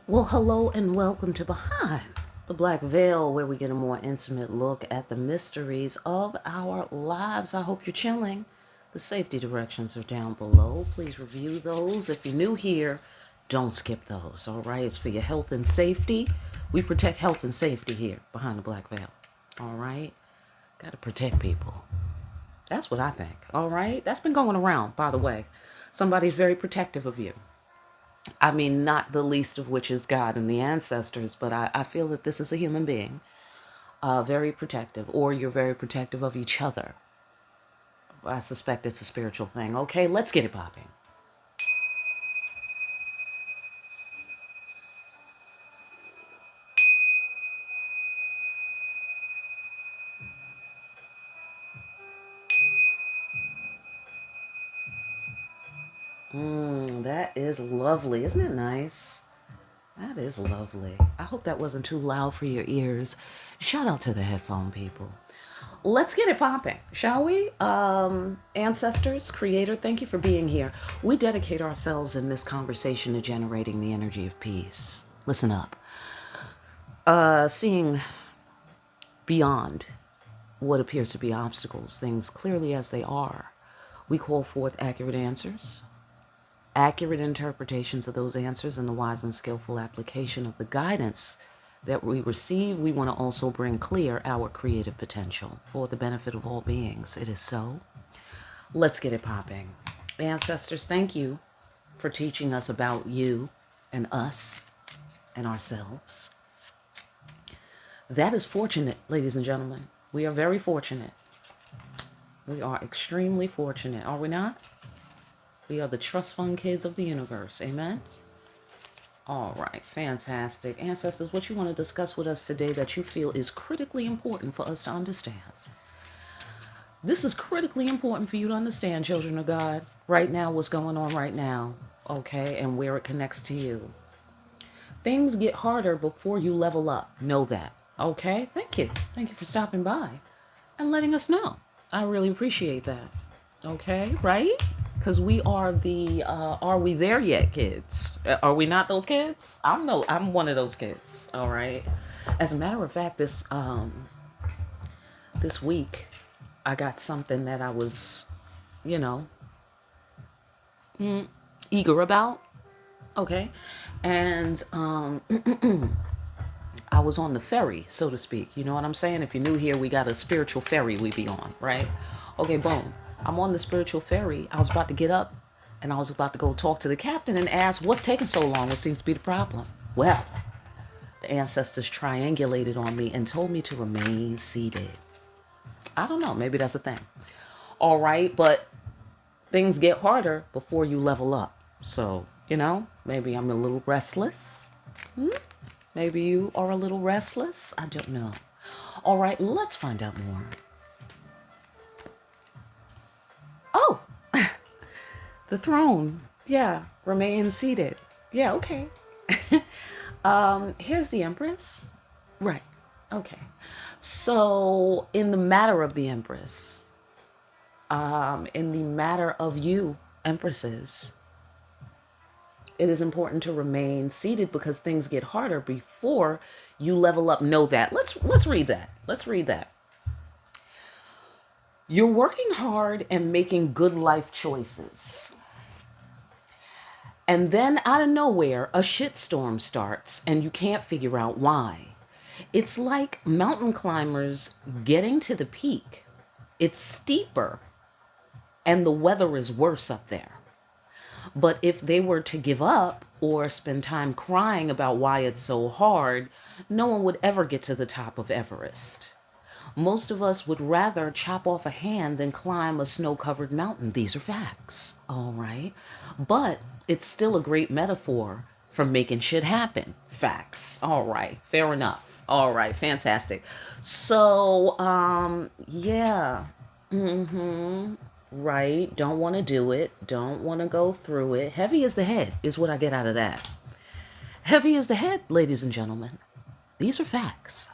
Well, hello and welcome to Behind the Black Veil, where we get a more intimate look at the mysteries of our lives. I hope you're chilling. The safety directions are down below. Please review those. If you're new here, don't skip those, all right? It's for your health and safety. We protect health and safety here behind the Black Veil, all right? Got to protect people. That's what I think, all right? That's been going around, by the way. Somebody's very protective of you. I mean, not the least of which is God and the ancestors, but I feel that this is a human being, very protective, or you're very protective of each other. I suspect it's a spiritual thing. Okay, let's get it popping. That is lovely. Isn't it nice? That is lovely. I hope that wasn't too loud for your ears. Shout out to the headphone people. Let's get it popping, shall we? Ancestors, creator, thank you for being here. We dedicate ourselves in this conversation to generating the energy of peace. Listen up. Seeing beyond what appears to be obstacles, things clearly as they are. We call forth accurate answers, accurate interpretations of those answers, and the wise and skillful application of the guidance that we receive. We want to also bring clear our creative potential for the benefit of all beings. It is so. Let's get it popping. Ancestors, thank you for teaching us about you and us and ourselves. That is fortunate, ladies and gentlemen. We are very fortunate. We are extremely fortunate, are we not? We are the trust fund kids of the universe. Amen? All right, fantastic. Ancestors, what you want to discuss with us today that you feel is critically important for us to understand? This is critically important for you to understand, children of God, right now, what's going on right now, okay, and where it connects to you. Things get harder before you level up. Know that, okay? Thank you. Thank you for stopping by and letting us know. I really appreciate that, okay, right? Because we are the are we there yet kids? Are we not those kids? I'm one of those kids, all right? As a matter of fact, this week I got something that I was, you know, eager about, okay? And I was on the ferry, so to speak. You know what I'm saying? If you're new here, we got a spiritual ferry we be on, right? Okay, boom. I'm on the spiritual ferry. I was about to get up and I was about to go talk to the captain and ask, what's taking so long? What seems to be the problem? Well, the ancestors triangulated on me and told me to remain seated. I don't know. Maybe that's a thing. All right. But things get harder before you level up. So, maybe I'm a little restless. Maybe you are a little restless. I don't know. All right. Let's find out more. Oh, the throne. Yeah. Remain seated. Yeah. Okay. Here's the empress. Right. Okay. So, in the matter of the empress, in the matter of you, empresses, it is important to remain seated because things get harder before you level up. Know that. Let's read that. Let's read that. You're working hard and making good life choices. And then out of nowhere, a shitstorm starts and you can't figure out why. It's like mountain climbers getting to the peak. It's steeper and the weather is worse up there. But if they were to give up or spend time crying about why it's so hard, no one would ever get to the top of Everest. Most of us would rather chop off a hand than climb a snow-covered mountain. These are facts, all right? But it's still a great metaphor for making shit happen. Facts. All right, fair enough. All right, fantastic. So, yeah. Right, don't want to do it. Don't want to go through it. Heavy as the head is what I get out of that. Heavy as the head, ladies and gentlemen. These are facts.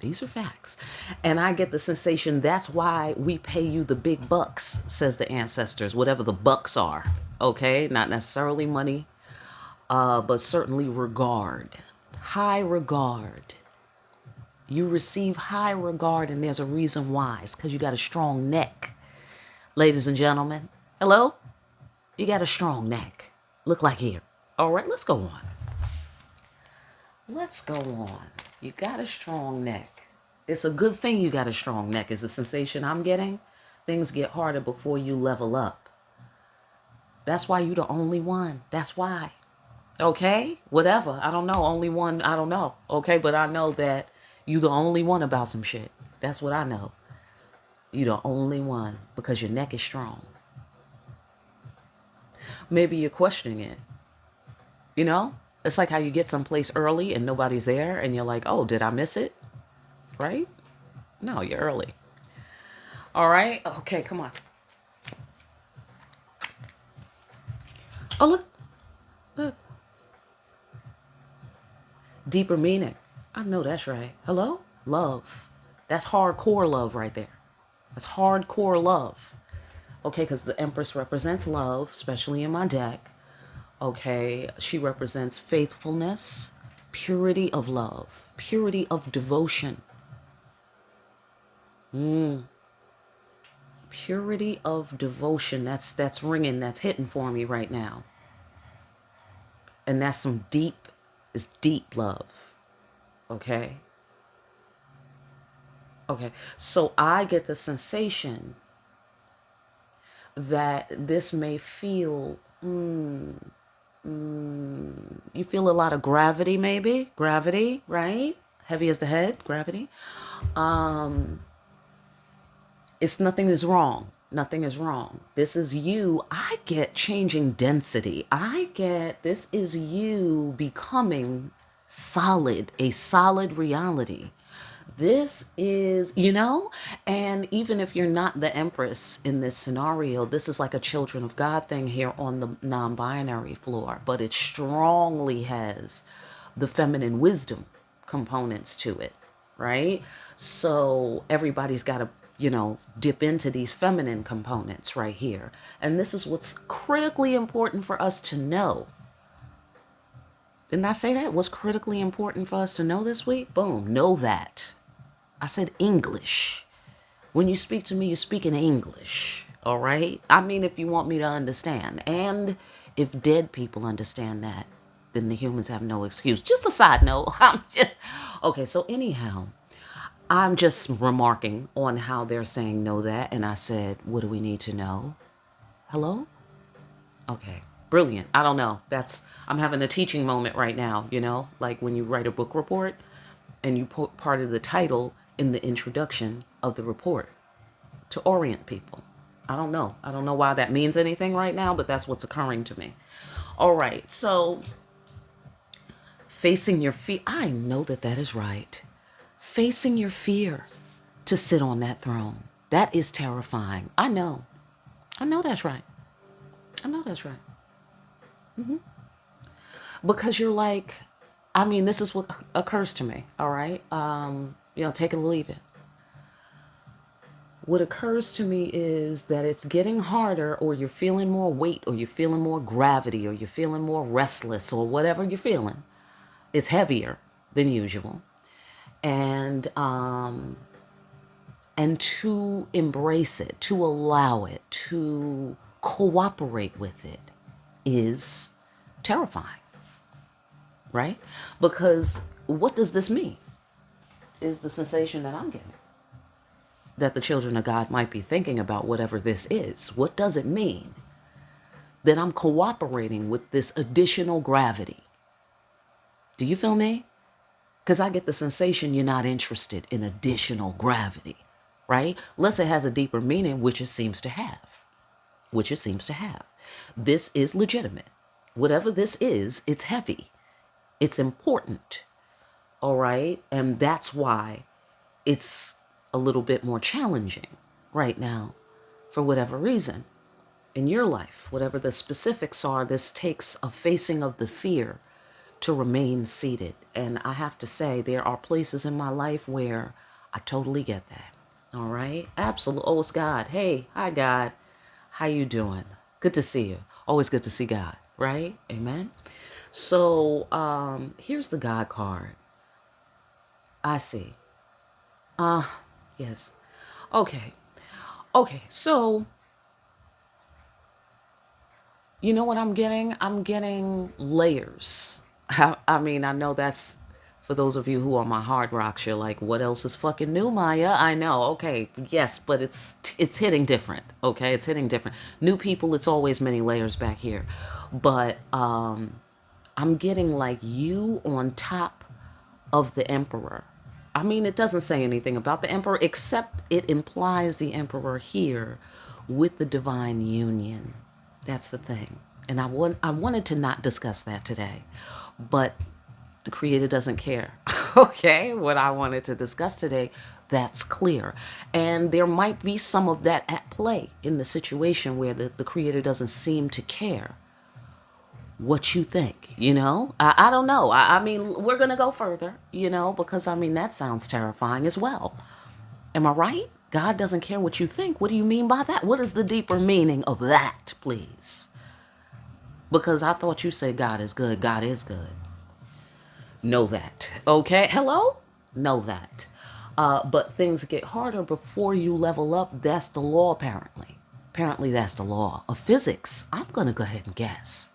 These are facts. And I get the sensation that's why we pay you the big bucks, says the ancestors, whatever the bucks are. Okay? Not necessarily money. but certainly regard. High regard. You receive high regard, and there's a reason why. It's because you got a strong neck. Ladies and gentlemen, hello? You got a strong neck. Look like here. All right, let's go on. Let's go on. You got a strong neck. It's a good thing you got a strong neck, is the sensation I'm getting. Things get harder before you level up. That's why you the only one. That's why. Okay? Whatever. I don't know. Only one. I don't know. Okay? But I know that you the only one about some shit. That's what I know. You the only one because your neck is strong. Maybe you're questioning it. You know? It's like how you get someplace early and nobody's there and you're like, oh, did I miss it? Right? No, you're early. All right? Okay, come on. Oh, look. Look. Deeper meaning. I know that's right. Hello? Love. That's hardcore love right there. That's hardcore love. Okay, because the Empress represents love, especially in my deck. Okay, she represents faithfulness, purity of love, purity of devotion. Purity of devotion. That's ringing, that's hitting for me right now. And that's some deep, it's deep love. Okay? Okay, so I get the sensation that this may feel, you feel a lot of gravity maybe, gravity, right? Heavy as the head, gravity. It's nothing is wrong. Nothing is wrong. This is you. I get changing density. I get this is you becoming solid, a solid reality. This is, you know, and even if you're not the Empress in this scenario, this is like a Children of God thing here on the non-binary floor, but it strongly has the feminine wisdom components to it, right? So everybody's got to, you know, dip into these feminine components right here. And this is what's critically important for us to know. Didn't I say that? What's critically important for us to know this week? Boom, know that. I said English. When you speak to me, you speak in English, all right? I mean, if you want me to understand. And if dead people understand that, then the humans have no excuse. Just a side note. Okay, so anyhow, I'm just remarking on how they're saying know that. And I said, what do we need to know? Hello? Okay, brilliant. I don't know. I'm having a teaching moment right now, you know, like when you write a book report and you put part of the title in the introduction of the report to orient people. I don't know. I don't know why that means anything right now, but that's what's occurring to me. All right. So facing your fear. I know that is right. Facing your fear to sit on that throne. That is terrifying. I know. I know that's right. I know that's right. Because you're like, I mean, this is what occurs to me. All right. You know, take it or leave it. What occurs to me is that it's getting harder, or you're feeling more weight, or you're feeling more gravity, or you're feeling more restless, or whatever you're feeling. It's heavier than usual. And to embrace it, to allow it, to cooperate with it is terrifying, right? Because what does this mean? Is the sensation that I'm getting. That the children of God might be thinking about whatever this is. What does it mean that I'm cooperating with this additional gravity? Do you feel me? Because I get the sensation you're not interested in additional gravity, right? Unless it has a deeper meaning, which it seems to have. Which it seems to have. This is legitimate. Whatever this is, it's heavy. It's important. All right? And that's why it's a little bit more challenging right now for whatever reason in your life. Whatever the specifics are, this takes a facing of the fear to remain seated. And I have to say, there are places in my life where I totally get that. All right? Absolutely. Oh, it's God. Hey, hi, God. How you doing? Good to see you. Always good to see God, right? Amen. So here's the God card. I see. Yes. Okay. Okay. So you know what I'm getting? I'm getting layers. I mean, I know that's for those of you who are my hard rocks. You're like, what else is fucking new, Maya? I know. Okay, yes, but it's hitting different. Okay, it's hitting different. New people, it's always many layers back here, but I'm getting like you on top of the emperor. I mean, it doesn't say anything about the emperor except it implies the emperor here with the divine union. That's the thing. And I wanted to not discuss that today, but the creator doesn't care. Okay, what I wanted to discuss today, that's clear. And there might be some of that at play in the situation where the creator doesn't seem to care what you think, you know? I don't know. I mean, we're going to go further, you know, because I mean, that sounds terrifying as well. Am I right? God doesn't care what you think. What do you mean by that? What is the deeper meaning of that, please? Because I thought you said God is good. God is good. Know that. Okay? Hello? Know that. But things get harder before you level up. That's the law, apparently. Apparently, that's the law of physics. I'm going to go ahead and guess.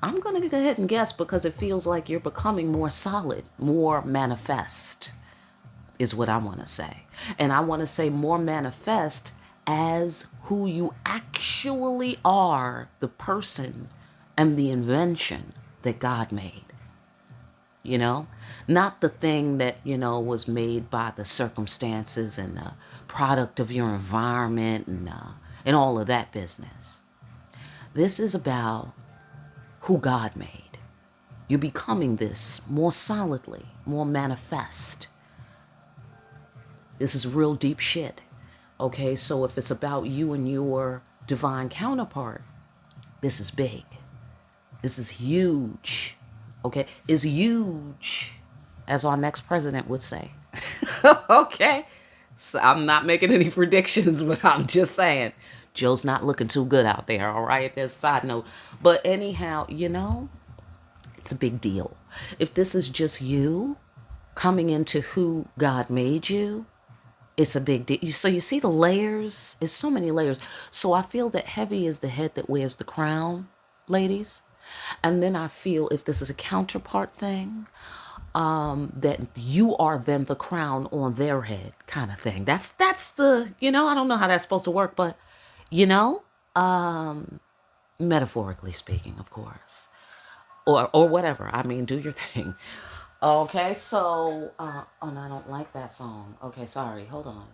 I'm going to go ahead and guess because it feels like you're becoming more solid, more manifest, is what I want to say. And I want to say more manifest as who you actually are, the person and the invention that God made. You know, not the thing that, you know, was made by the circumstances and the product of your environment and all of that business. This is about who God made. You're becoming this more solidly, more manifest. This is real deep shit. Okay, so if it's about you and your divine counterpart, this is big. This is huge. Okay, is huge, as our next president would say. Okay, so I'm not making any predictions, but I'm just saying, Joe's not looking too good out there, all right? There's a side note. But anyhow, you know, it's a big deal. If this is just you coming into who God made you, it's a big deal. So you see the layers? It's so many layers. So I feel that heavy is the head that wears the crown, ladies. And then I feel if this is a counterpart thing, that you are then the crown on their head kind of thing. That's the, you know, I don't know how that's supposed to work, but, you know, metaphorically speaking, of course, or whatever. I mean, do your thing. Okay, so, oh, no, I don't like that song. Okay, sorry, hold on.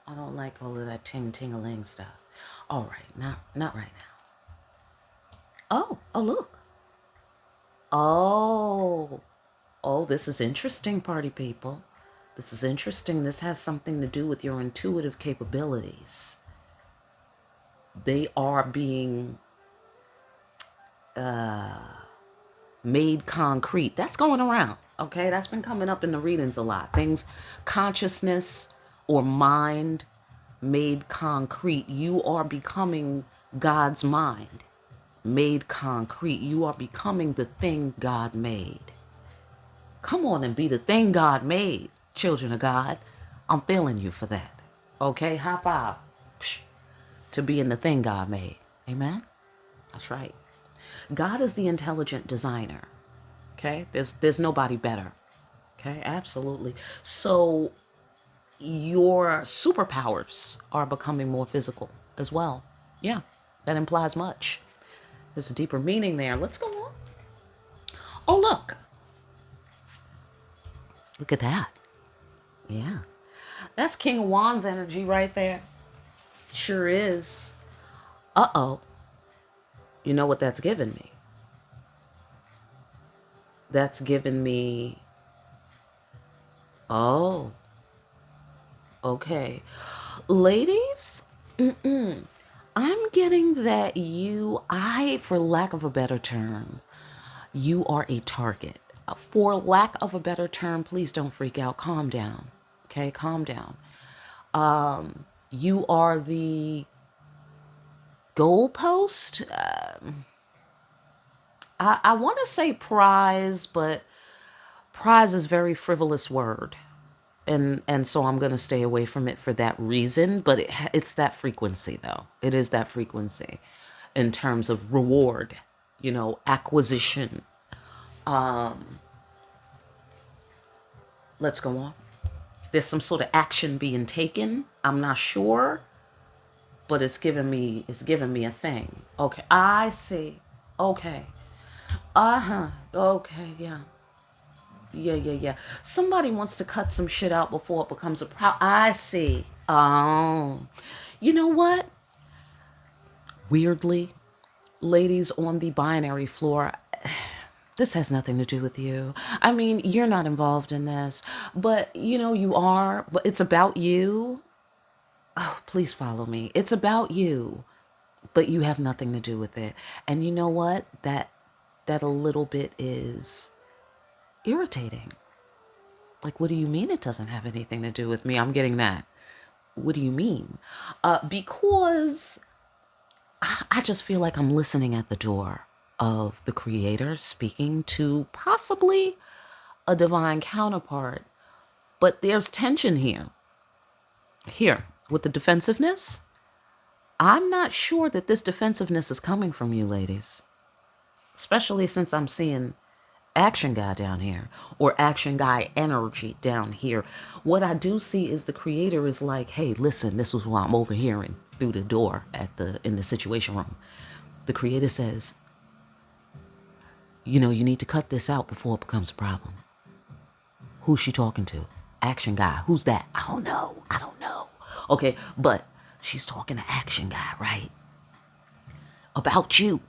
I don't like all of that ting-ting-a-ling stuff. All right, not right now. Oh, look. Oh, this is interesting, party people. This is interesting. This has something to do with your intuitive capabilities. They are being made concrete. That's going around, okay? That's been coming up in the readings a lot. Things, consciousness or mind made concrete. You are becoming God's mind made concrete. You are becoming the thing God made. Come on and be the thing God made, children of God. I'm feeling you for that. Okay, high five to being the thing God made. Amen? That's right. God is the intelligent designer. Okay, there's nobody better. Okay, absolutely. So your superpowers are becoming more physical as well. Yeah, that implies much. There's a deeper meaning there. Let's go on. Oh, look. Look at that. Yeah. That's King of Wands energy right there. Sure is. Uh-oh. You know what that's given me? That's given me... Oh. Okay. Ladies, I'm getting that for lack of a better term, you are a target. For lack of a better term, please don't freak out. Calm down. Okay, calm down. You are the goalpost. I want to say prize, but prize is a very frivolous word. And so I'm going to stay away from it for that reason. But it's that frequency, though. It is that frequency in terms of reward, acquisition. Let's go on. There's some sort of action being taken. I'm not sure, but it's giving me a thing. Okay, I see. Okay. Okay, yeah. Yeah. Somebody wants to cut some shit out before it becomes a problem. I see. Oh. You know what? Weirdly, ladies on the binary floor, this has nothing to do with you. I mean, you're not involved in this, but you are, but it's about you. Oh, please follow me. It's about you, but you have nothing to do with it. And you know what? That a little bit is irritating. Like, what do you mean it doesn't have anything to do with me? I'm getting that. What do you mean? Because I just feel like I'm listening at the door of the creator speaking to possibly a divine counterpart. But there's tension here. Here, with the defensiveness, I'm not sure that this defensiveness is coming from you, ladies. Especially since I'm seeing action guy down here, or action guy energy down here. What I do see is the creator is like, hey, listen, this is what I'm overhearing through the door in the situation room. The creator says, you need to cut this out before it becomes a problem. Who's she talking to? Action guy. Who's that? I don't know. Okay, but she's talking to action guy, right? About you.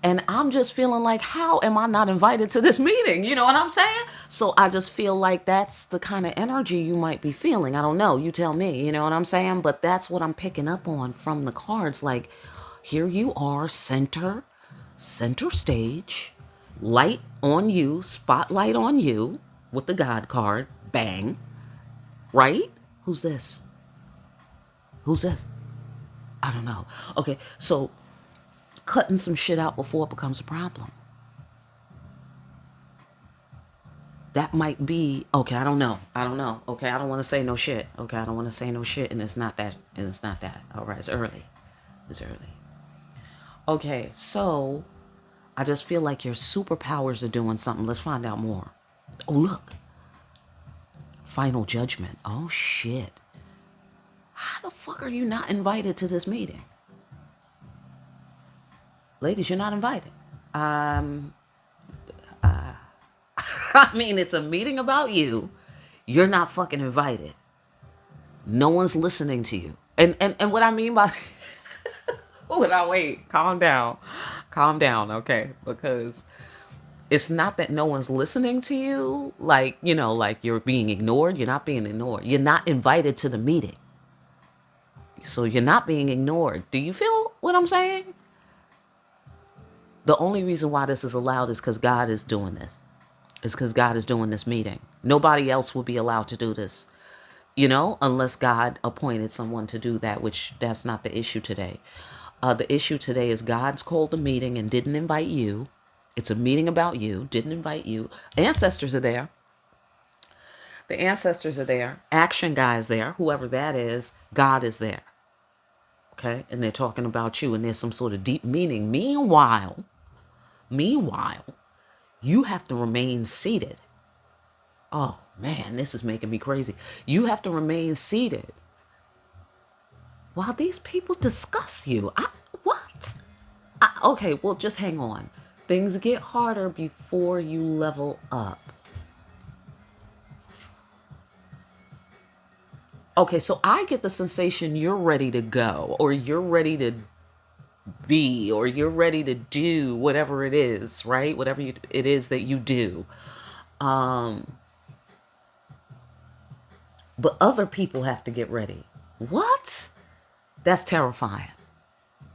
And I'm just feeling like, how am I not invited to this meeting? You know what I'm saying? So I just feel like that's the kind of energy you might be feeling. I don't know. You tell me, you know what I'm saying? But that's what I'm picking up on from the cards. Like, here you are, center stage, light on you, spotlight on you with the God card. Bang. Right? Who's this? I don't know. Okay, so cutting some shit out before it becomes a problem. That might be, okay, I don't know. Okay, I don't want to say no shit. Okay, I don't want to say no shit, and it's not that. All right, it's early. Okay, so I just feel like your superpowers are doing something. Let's find out more. Oh, look. Final judgment. Oh, shit. How the fuck are you not invited to this meeting? Ladies, you're not invited. I mean, it's a meeting about you. You're not fucking invited. No one's listening to you. And what I mean by wait, calm down, okay? Because it's not that no one's listening to you, like you're being ignored. You're not being ignored. You're not invited to the meeting, so you're not being ignored. Do you feel what I'm saying? The only reason why this is allowed is because God is doing this. It's because God is doing this meeting. Nobody else will be allowed to do this, unless God appointed someone to do that, which that's not the issue today. The issue today is God's called a meeting and didn't invite you. It's a meeting about you, didn't invite you. Ancestors are there. The ancestors are there. Action guy is there. Whoever that is, God is there. Okay? And they're talking about you, and there's some sort of deep meaning. Meanwhile, you have to remain seated. Oh, man, this is making me crazy. You have to remain seated while these people discuss you. What? Okay, well, just hang on. Things get harder before you level up. Okay, so I get the sensation you're ready to go, or you're ready to be, or you're ready to do whatever it is, right? Whatever it is that you do. But other people have to get ready. What? That's terrifying.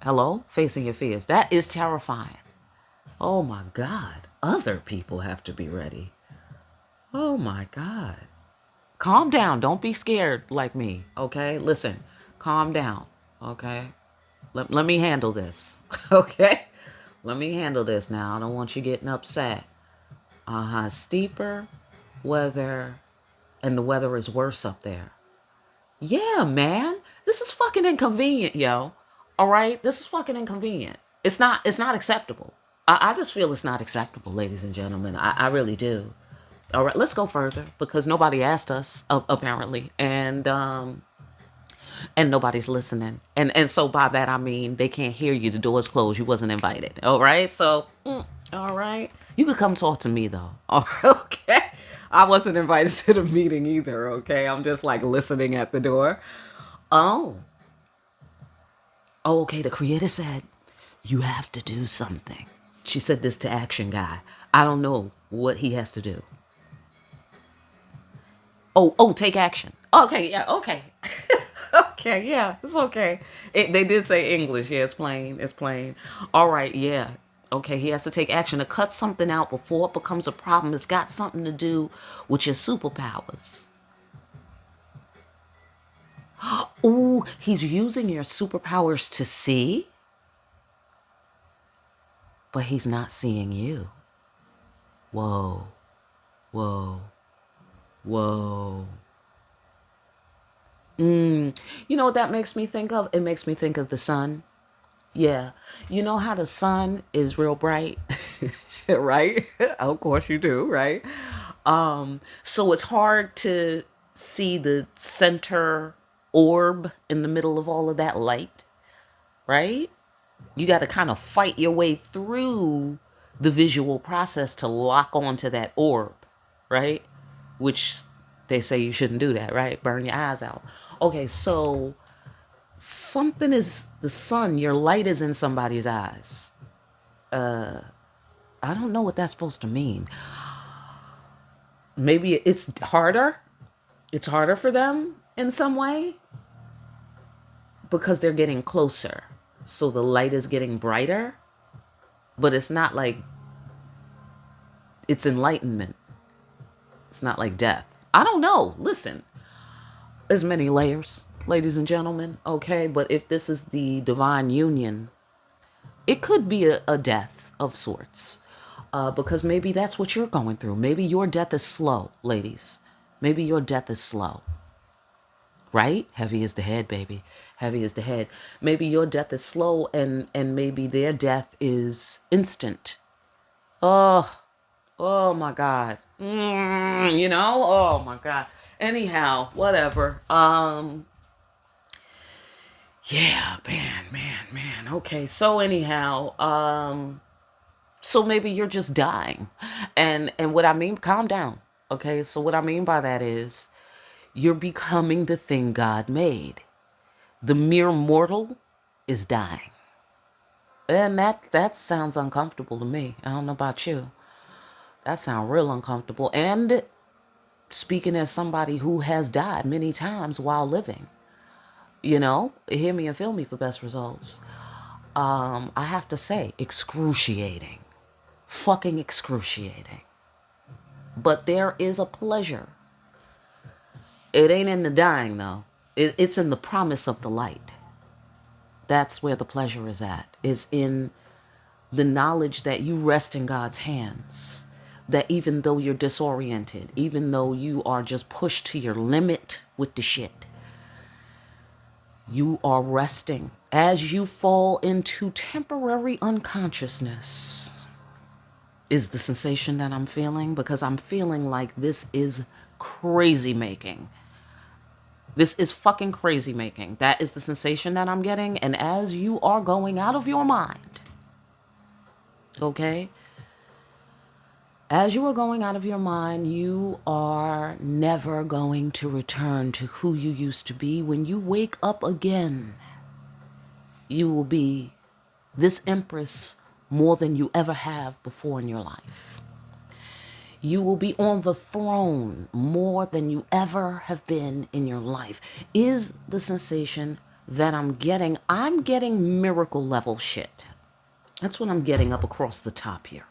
Hello? Facing your fears. That is terrifying. Oh my God. Other people have to be ready. Oh my God. Calm down. Don't be scared like me. Okay? Listen. Calm down. Okay? Let me handle this. Okay? Let me handle this now. I don't want you getting upset. Steeper weather, and the weather is worse up there. Yeah, man. This is fucking inconvenient, yo. All right? This is fucking inconvenient. It's not acceptable. I just feel it's not acceptable, ladies and gentlemen. I really do. All right, let's go further because nobody asked us apparently, and nobody's listening. And so by that I mean they can't hear you. The door's closed. You wasn't invited. All right? So, all right. You could come talk to me though. Okay. I wasn't invited to the meeting either, okay? I'm just like listening at the door. Oh. Oh, okay. The creator said, you have to do something. She said this to Action Guy. I don't know what he has to do. Oh, take action. Okay, yeah, okay. Okay, yeah, it's okay. They did say English. Yeah, it's plain. It's plain. All right, yeah. Okay, he has to take action to cut something out before it becomes a problem. It's got something to do with your superpowers. Ooh, he's using your superpowers to see, but he's not seeing you. Whoa, whoa, whoa. You know what that makes me think of? It makes me think of the sun. Yeah. You know how the sun is real bright? Right? Of course you do, right? So it's hard to see the center orb in the middle of all of that light, right? You got to kind of fight your way through the visual process to lock onto that orb, right? Which they say you shouldn't do that, right? Burn your eyes out. Okay, so something is the sun, your light is in somebody's eyes. I don't know what that's supposed to mean. Maybe it's harder. It's harder for them in some way because they're getting closer. So the light is getting brighter, but it's not like it's enlightenment. It's not like death. I don't know. Listen, there's many layers, ladies and gentlemen. Okay, but if this is the divine union, it could be a death of sorts. Because maybe that's what you're going through. Maybe your death is slow, ladies. Maybe your death is slow. Right? Heavy is the head, baby. Heavy is the head. Maybe your death is slow and maybe their death is instant. Oh my God. You know? Oh my God. Anyhow, whatever. Yeah, man. Okay, so anyhow, so maybe you're just dying. And what I mean, calm down. Okay, so what I mean by that is you're becoming the thing God made. The mere mortal is dying. And that sounds uncomfortable to me. I don't know about you. That sounds real uncomfortable. And speaking as somebody who has died many times while living, you know, hear me and feel me for best results. I have to say, excruciating. Fucking excruciating. But there is a pleasure. It ain't in the dying, though. It's in the promise of the light. That's where the pleasure is at. Is in the knowledge that you rest in God's hands. That even though you're disoriented, even though you are just pushed to your limit with the shit, you are resting as you fall into temporary unconsciousness. Is the sensation that I'm feeling, because I'm feeling like this is crazy making. This is fucking crazy making. That is the sensation that I'm getting. And as you are going out of your mind, okay? As you are going out of your mind, you are never going to return to who you used to be. When you wake up again, you will be this empress more than you ever have before in your life. You will be on the throne more than you ever have been in your life. Is the sensation that I'm getting. I'm getting miracle level shit. That's what I'm getting up across the top here.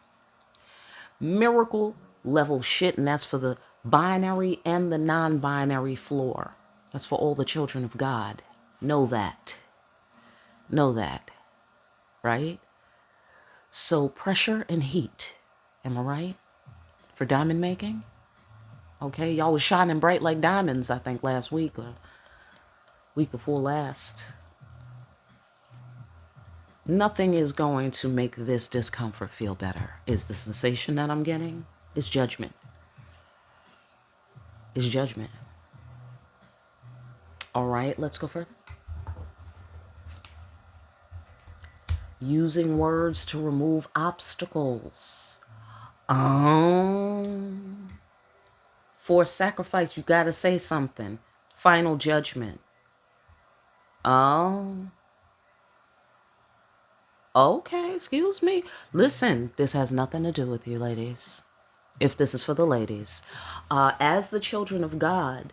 Miracle level shit, and that's for the binary and the non-binary floor. That's for all the children of God. Know that. Know that. Right? So pressure and heat, am I right? For diamond making? Okay, y'all was shining bright like diamonds, I think, last week or week before last. Nothing is going to make this discomfort feel better. Is the sensation that I'm getting? It's judgment. It's judgment. All right, let's go further. Using words to remove obstacles. For sacrifice, you got to say something. Final judgment. Oh. Okay, excuse me. Listen, this has nothing to do with you, ladies. If this is for the ladies. As the children of God.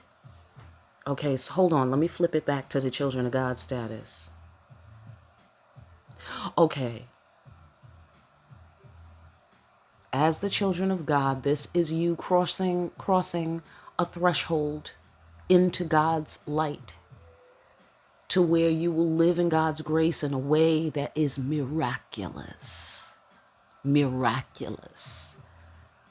Okay, so hold on. Let me flip it back to the children of God status. Okay. As the children of God, this is you crossing a threshold into God's light, to where you will live in God's grace in a way that is miraculous. Miraculous.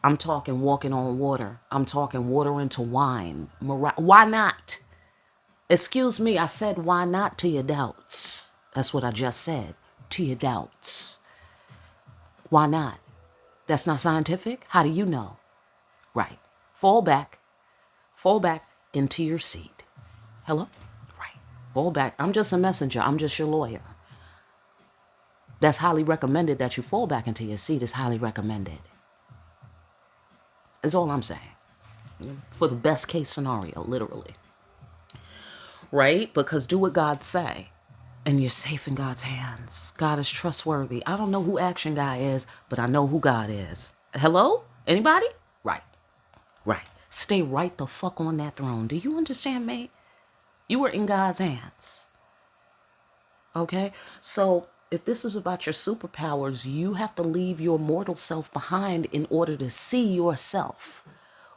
I'm talking walking on water. I'm talking water into wine. Why not? Excuse me, I said why not to your doubts. That's what I just said. To your doubts. Why not? That's not scientific? How do you know? Right. Fall back. Fall back into your seat. Hello? Right. Fall back. I'm just a messenger. I'm just your lawyer. That's highly recommended that you fall back into your seat. Is highly recommended. Is all I'm saying. For the best case scenario, literally. Right? Because do what God say. And you're safe in God's hands. God is trustworthy. I don't know who Action Guy is, but I know who God is. Hello? Anybody? Right. Right. Stay right the fuck on that throne. Do you understand me? You are in God's hands. Okay? So if this is about your superpowers, you have to leave your mortal self behind in order to see yourself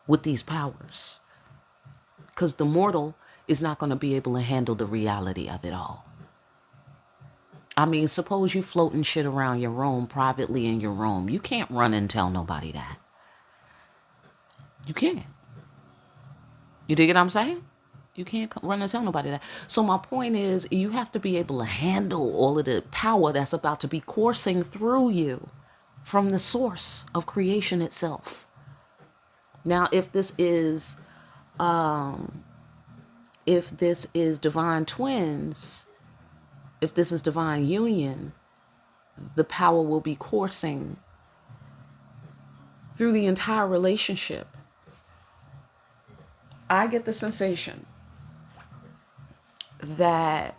with these powers. Because the mortal is not going to be able to handle the reality of it all. I mean, suppose you floating shit around your room privately in your room. You can't run and tell nobody that. You can't. You dig what I'm saying? You can't run and tell nobody that. So my point is, you have to be able to handle all of the power that's about to be coursing through you from the source of creation itself. Now, if this is divine twins, if this is divine union, the power will be coursing through the entire relationship. I get the sensation that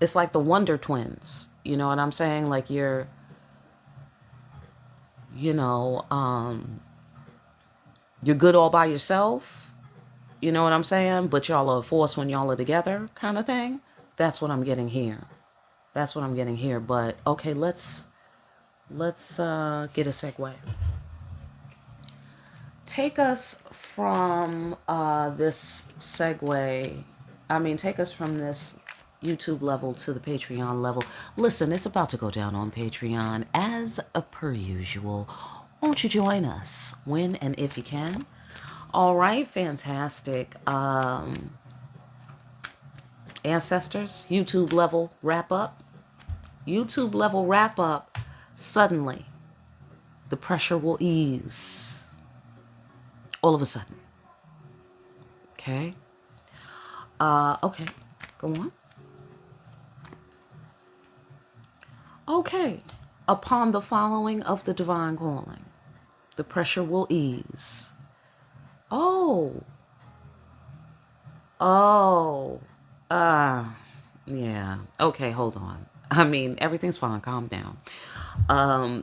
it's like the Wonder Twins. You know what I'm saying? Like you're good all by yourself. You know what I'm saying? But y'all are a force when y'all are together kind of thing. That's what I'm getting here. That's what I'm getting here. But okay, let's get a segue. Take us from this segue. Take us from this YouTube level to the Patreon level. Listen, it's about to go down on Patreon as per usual. Won't you join us when and if you can? All right, fantastic. Ancestors, YouTube level wrap up. YouTube level wrap up. Suddenly, the pressure will ease. All of a sudden. Okay. Okay. Go on. Okay. Upon the following of the divine calling, the pressure will ease. Oh. Yeah. Okay, hold on. Everything's fine. Calm down.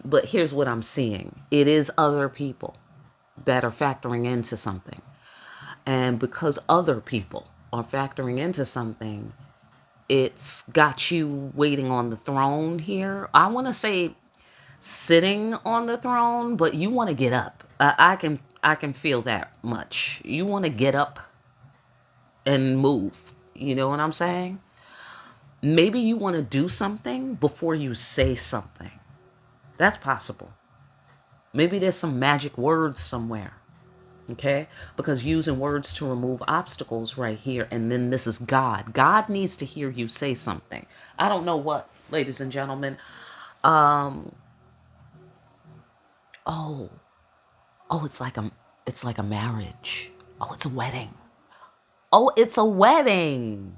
But here's what I'm seeing. It is other people that are factoring into something. And because other people are factoring into something, it's got you waiting on the throne here. I want to say sitting on the throne, but you want to get up. I can feel that much. You want to get up and move. You know what I'm saying? Maybe you want to do something before you say something. That's possible. Maybe there's some magic words somewhere. Okay? Because using words to remove obstacles right here, and then this is God. God needs to hear you say something. I don't know what, ladies and gentlemen. Oh, oh, it's like a marriage. Oh, it's a wedding. Oh, it's a wedding.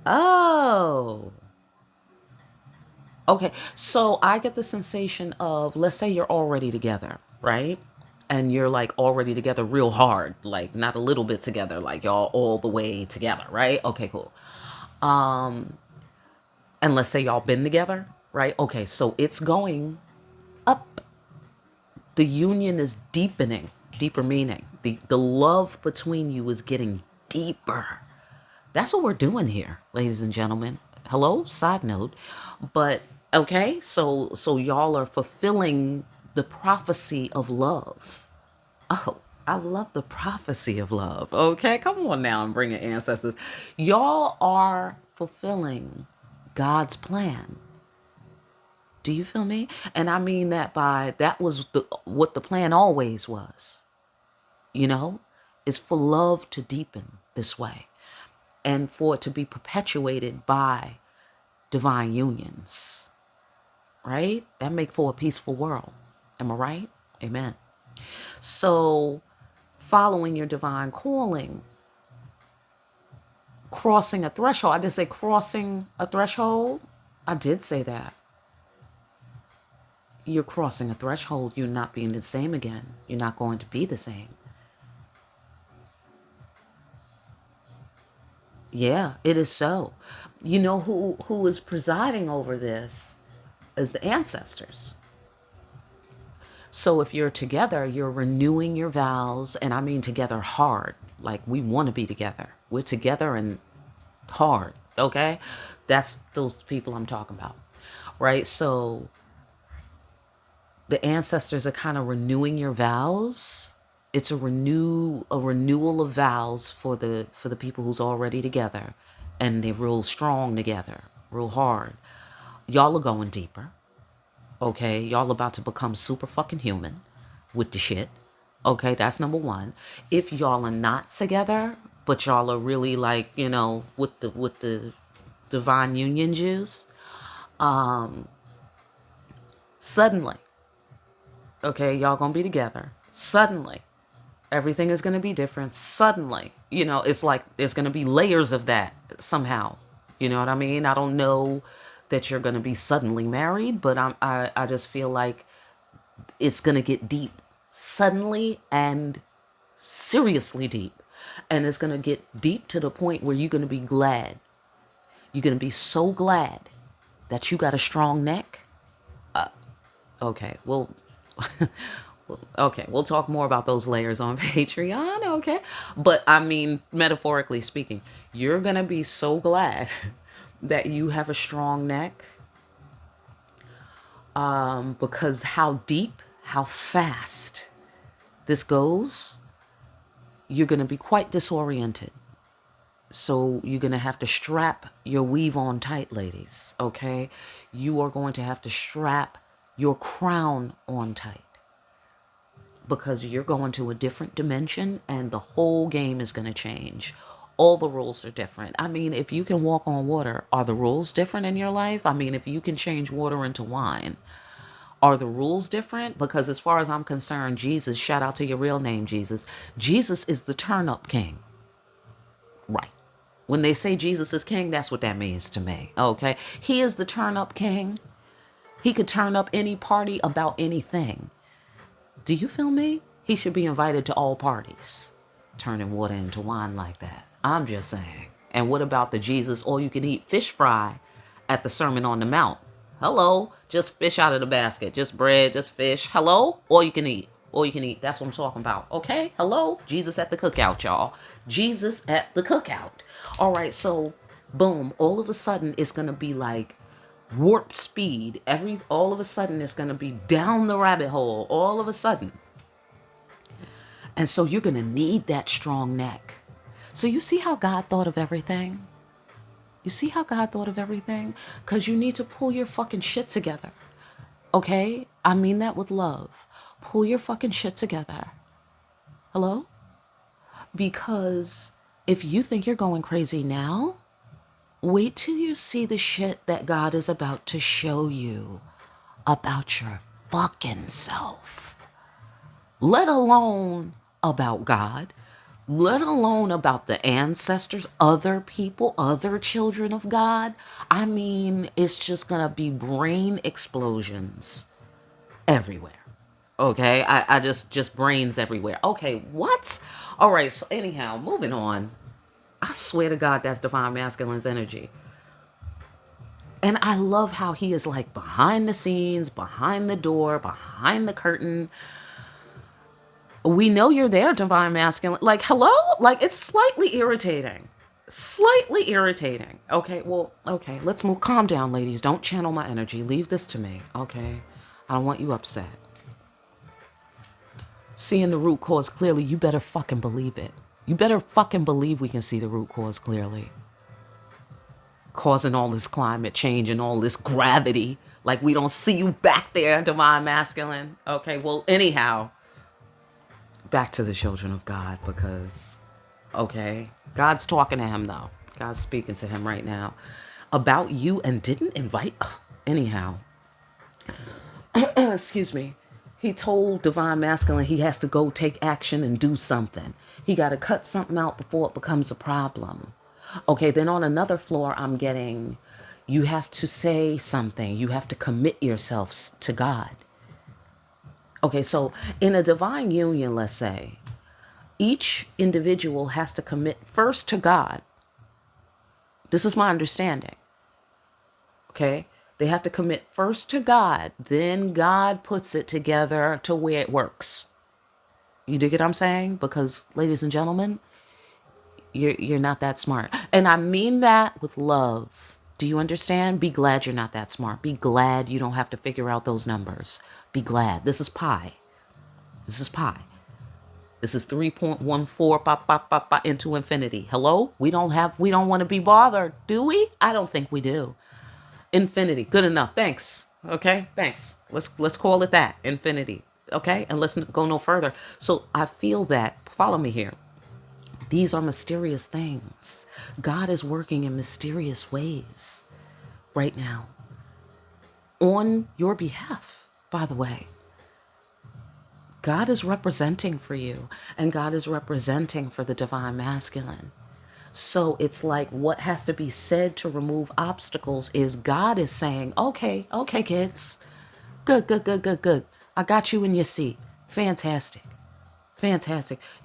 Oh. Okay, so I get the sensation of, let's say you're already together, right? And you're like already together real hard, like not a little bit together, like y'all all the way together, right? Okay, cool. And let's say y'all been together, right? Okay, so it's going up. The union is deepening, deeper meaning. The love between you is getting deeper. That's what we're doing here, ladies and gentlemen. Hello, side note. But okay, so y'all are fulfilling the prophecy of love. Oh, I love the prophecy of love. Okay, come on now and bring your ancestors. Y'all are fulfilling God's plan. Do you feel me? And I mean that by that was what the plan always was. You know, is for love to deepen this way and for it to be perpetuated by divine unions, right? That make for a peaceful world. Am I right? Amen. So following your divine calling, crossing a threshold. I did say crossing a threshold. I did say that. You're crossing a threshold. You're not being the same again. You're not going to be the same. Yeah, it is so. You know who is presiding over this is the ancestors. So if you're together, you're renewing your vows, and I mean together hard. Like we want to be together. We're together and hard, okay? That's those people I'm talking about. Right? So the ancestors are kind of renewing your vows. It's a renewal of vows for the people who's already together, and they're real strong together, real hard. Y'all are going deeper. Okay, y'all about to become super fucking human with the shit. Okay, that's number one. If y'all are not together, but y'all are really like, you know, with the divine union juice, suddenly, okay, y'all gonna be together. Suddenly, everything is gonna be different. Suddenly, you know, it's like there's gonna be layers of that somehow. You know what I mean? I don't know that you're gonna be suddenly married, but I just feel like it's going to get deep suddenly and seriously deep. And it's going to get deep to the point where you're going to be glad. You're going to be so glad that you got a strong neck. Okay, well, okay, we'll talk more about those layers on Patreon, okay? But I mean, metaphorically speaking, you're going to be so glad that you have a strong neck, because how deep, how fast this goes, you're going to be quite disoriented. So you're going to have to strap your weave on tight, ladies, okay? You are going to have to strap your crown on tight because you're going to a different dimension and the whole game is going to change. All the rules are different. I mean, if you can walk on water, are the rules different in your life? I mean, if you can change water into wine, are the rules different? Because as far as I'm concerned, Jesus, shout out to your real name, Jesus. Jesus is the turn up king. Right. When they say Jesus is king, that's what that means to me. Okay. He is the turn up king. He could turn up any party about anything. Do you feel me? He should be invited to all parties. Turning water into wine like that. I'm just saying. And what about the Jesus all you can eat fish fry at the Sermon on the Mount? Hello, just fish out of the basket, just bread, just fish. Hello, all you can eat, all you can eat. That's what I'm talking about. Okay, hello, Jesus at the cookout, y'all. Jesus at the cookout. All right, so boom, all of a sudden it's gonna be like warp speed. All of a sudden it's gonna be down the rabbit hole. All of a sudden, and so you're gonna need that strong neck. So you see how God thought of everything. You see how God thought of everything? Because you need to pull your fucking shit together. Okay? I mean that with love. Pull your fucking shit together. Hello? Because if you think you're going crazy now, wait till you see the shit that God is about to show you about your fucking self. Let alone about God, let alone about the ancestors, other people, other children of God. I mean, it's just gonna be brain explosions everywhere. Okay, I just brains everywhere. Okay, what? All right, so anyhow, moving on. I swear to God, that's divine masculine's energy. And I love how he is like behind the scenes, behind the door, behind the curtain. We know you're there, divine masculine. Like, hello? Like, it's slightly irritating. Slightly irritating. Okay, well, okay, let's move. Calm down, ladies. Don't channel my energy. Leave this to me, okay? I don't want you upset. Seeing the root cause clearly, you better fucking believe it. You better fucking believe we can see the root cause clearly. Causing all this climate change and all this gravity. Like, we don't see you back there, divine masculine. Okay, well, anyhow, back to the children of God, because, okay, God's talking to him, though. God's speaking to him right now about you and didn't invite. Anyhow, excuse me. He told divine masculine he has to go take action and do something. He got to cut something out before it becomes a problem. Okay, then on another floor, I'm getting, you have to say something. You have to commit yourselves to God. Okay, so in a divine union, let's say, each individual has to commit first to God. This is my understanding. Okay? They have to commit first to God. Then God puts it together to where it works. You dig what I'm saying? Because, ladies and gentlemen, you're not that smart. And I mean that with love. Do you understand? Be glad you're not that smart. Be glad you don't have to figure out those numbers. Be glad. This is pi. This is pi. This is 3.14 pop, pop, pop, pop, into infinity. Hello? We don't want to be bothered, do we? I don't think we do. Infinity. Good enough. Thanks. Okay? Thanks. Let's call it that. Infinity. Okay? And let's go no further. So I feel that. Follow me here. These are mysterious things. God is working in mysterious ways right now. On your behalf, by the way. God is representing for you, and God is representing for the divine masculine. So it's like what has to be said to remove obstacles is God is saying, okay, kids. Good. I got you in your seat. Fantastic.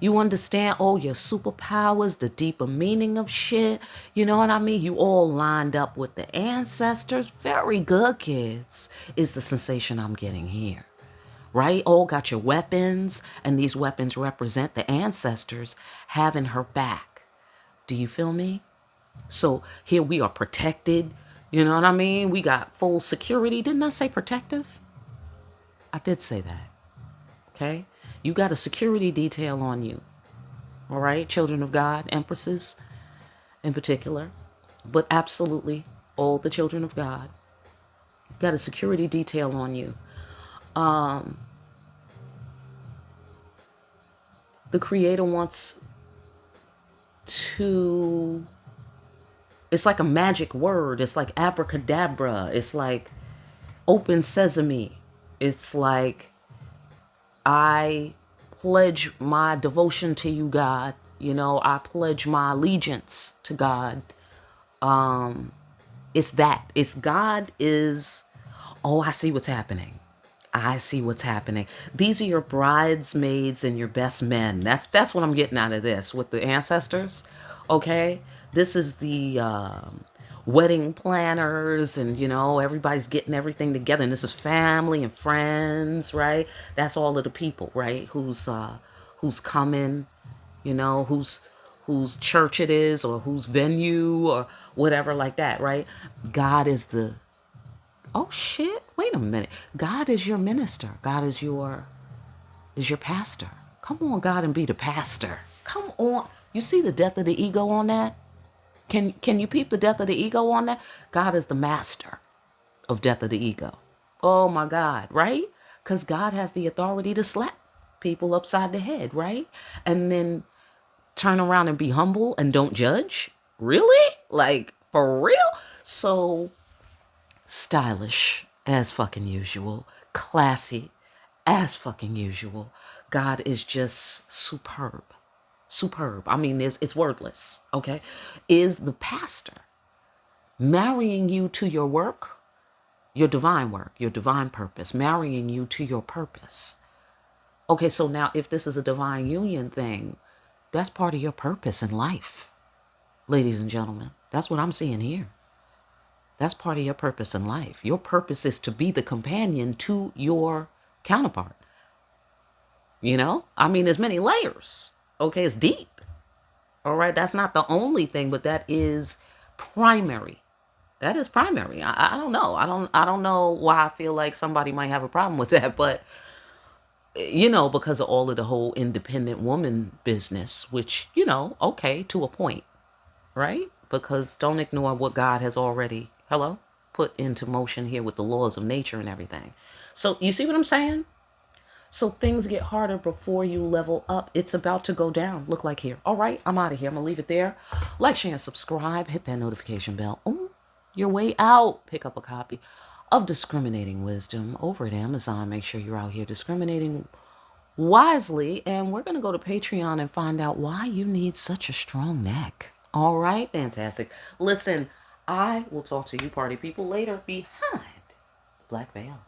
You understand all your superpowers, the deeper meaning of shit. You know what I mean? You all lined up with the ancestors. Very good, kids, is the sensation I'm getting here. Right? All got your weapons, and these weapons represent the ancestors having her back. Do you feel me? So here we are protected. You know what I mean? We got full security. Didn't I say protective? I did say that. Okay? You got a security detail on you. All right? Children of God, empresses in particular, but absolutely all the children of God. Got a security detail on you. The Creator wants to, it's like a magic word. It's like abracadabra. It's like open sesame. It's like, I pledge my devotion to you, God. You know, I pledge my allegiance to God. It's that. It's God is, oh, I see what's happening. These are your bridesmaids and your best men. That's what I'm getting out of this with the ancestors. Okay? This is the wedding planners, and you know, everybody's getting everything together, and this is family and friends, right? That's all of the people, right? Who's coming, you know, whose church it is, or whose venue, or whatever like that, right? God is the, oh shit, wait a minute. God is your minister. God is your pastor. Come on, God, and be the pastor. Come on. You see the death of the ego on that? Can you peep the death of the ego on that? God is the master of death of the ego. Oh my God, right? Because God has the authority to slap people upside the head, right? And then turn around and be humble and don't judge. Really? Like, for real? So stylish as fucking usual, classy as fucking usual. God is just superb. Superb. I mean, it's wordless, okay? Is the pastor marrying you to your work, your divine work, your divine purpose, marrying you to your purpose. Okay, so now if this is a divine union thing, that's part of your purpose in life, ladies and gentlemen. That's what I'm seeing here. That's part of your purpose in life. Your purpose is to be the companion to your counterpart. You know, I mean, there's many layers. Okay, it's deep. All right, that's not the only thing, but that is primary. That is primary. I don't know. I don't know why I feel like somebody might have a problem with that, but you know, because of all of the whole independent woman business, which, you know, okay, to a point, right? Because don't ignore what God has already, put into motion here with the laws of nature and everything. So you see what I'm saying? So things get harder before you level up. It's about to go down. Look like here. All right, I'm out of here. I'm going to leave it there. Like, share, and subscribe. Hit that notification bell. Oh, your way out. Pick up a copy of Discriminating Wisdom over at Amazon. Make sure you're out here discriminating wisely. And we're going to go to Patreon and find out why you need such a strong neck. All right, fantastic. Listen, I will talk to you party people later behind the black veil.